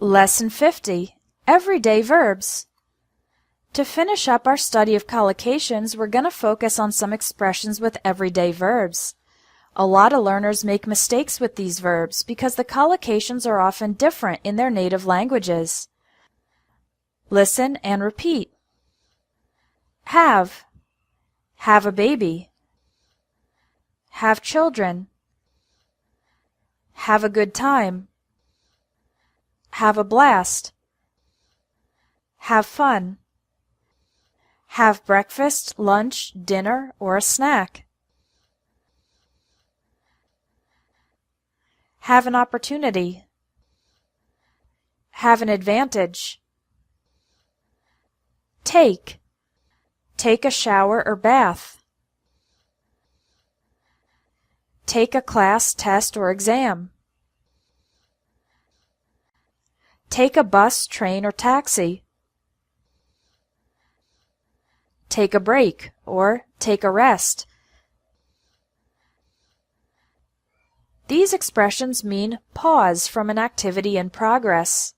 Lesson 50, Everyday Verbs. To finish up our study of collocations, we're going to focus on some expressions with everyday verbs. A lot of learners make mistakes with these verbs because the collocations are often different in their native languages. Listen and repeat. Have a baby. Have children. Have a good time. Have a blast. Have fun. Have breakfast, lunch, dinner, or a snack. Have an opportunity. Have an advantage. Take a shower or bath. Take a class, test, or exam. Take a bus, train, or taxi. Take a break or take a rest. These expressions mean pause from an activity in progress.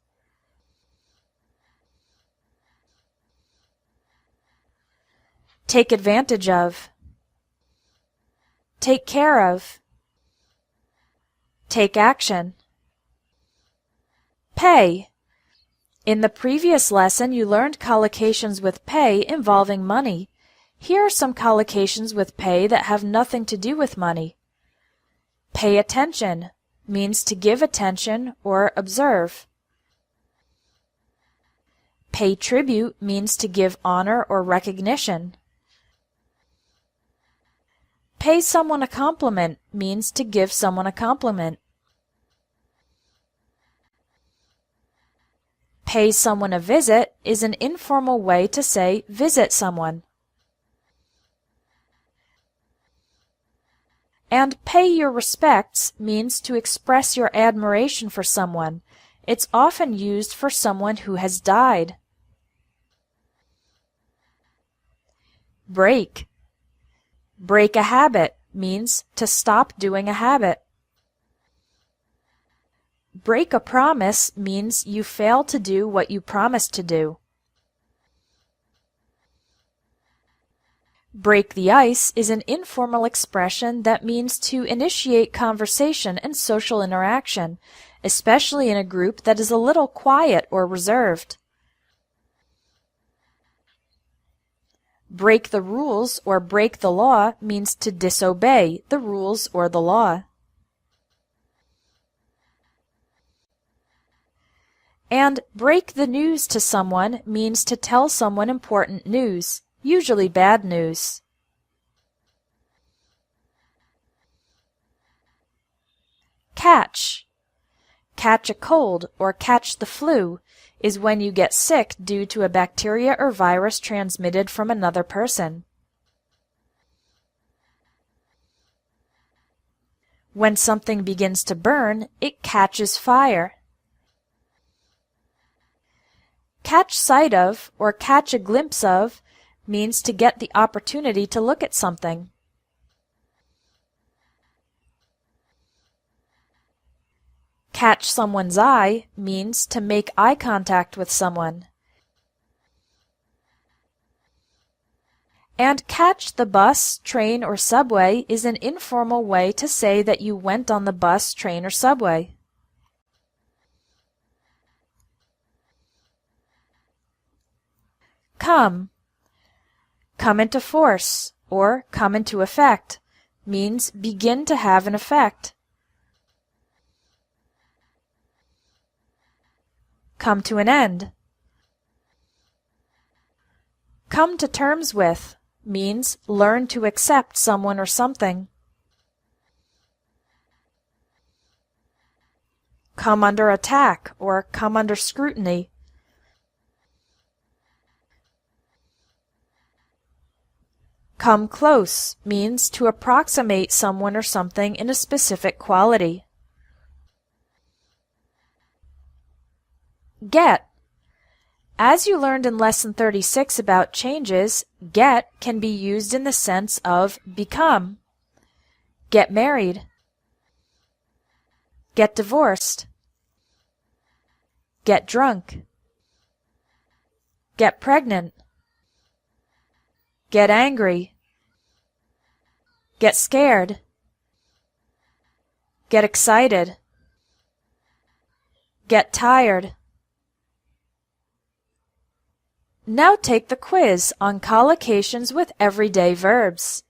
Take advantage of. Take care of. Take action. Pay. In the previous lesson, you learned collocations with pay involving money. Here are some collocations with pay that have nothing to do with money. Pay attention means to give attention or observe. Pay tribute means to give honor or recognition. Pay someone a compliment means to give someone a compliment. Pay someone a visit is an informal way to say visit someone. And pay your respects means to express your admiration for someone. It's often used for someone who has died. Break a habit means to stop doing a habit. Break a promise means you fail to do what you promised to do. Break the ice is an informal expression that means to initiate conversation and social interaction, especially in a group that is a little quiet or reserved. Break the rules or break the law means to disobey the rules or the law. And break the news to someone means to tell someone important news, usually bad news. Catch a cold or catch the flu is when you get sick due to a bacteria or virus transmitted from another person. When something begins to burn, it catches fire. Catch sight of or catch a glimpse of means to get the opportunity to look at something. Catch someone's eye means to make eye contact with someone. And catch the bus, train, or subway is an informal way to say that you went on the bus, train, or subway. Come into force or come into effect means begin to have an effect. Come to an end. Come to terms with means learn to accept someone or something. Come under attack or come under scrutiny. Come close means to approximate someone or something in a specific quality. Get. As you learned in Lesson 36 about changes, get can be used in the sense of become. Get married. Get divorced. get drunk, get pregnant, get angry, get scared, get excited, get tired. Now take the quiz on collocations with everyday verbs.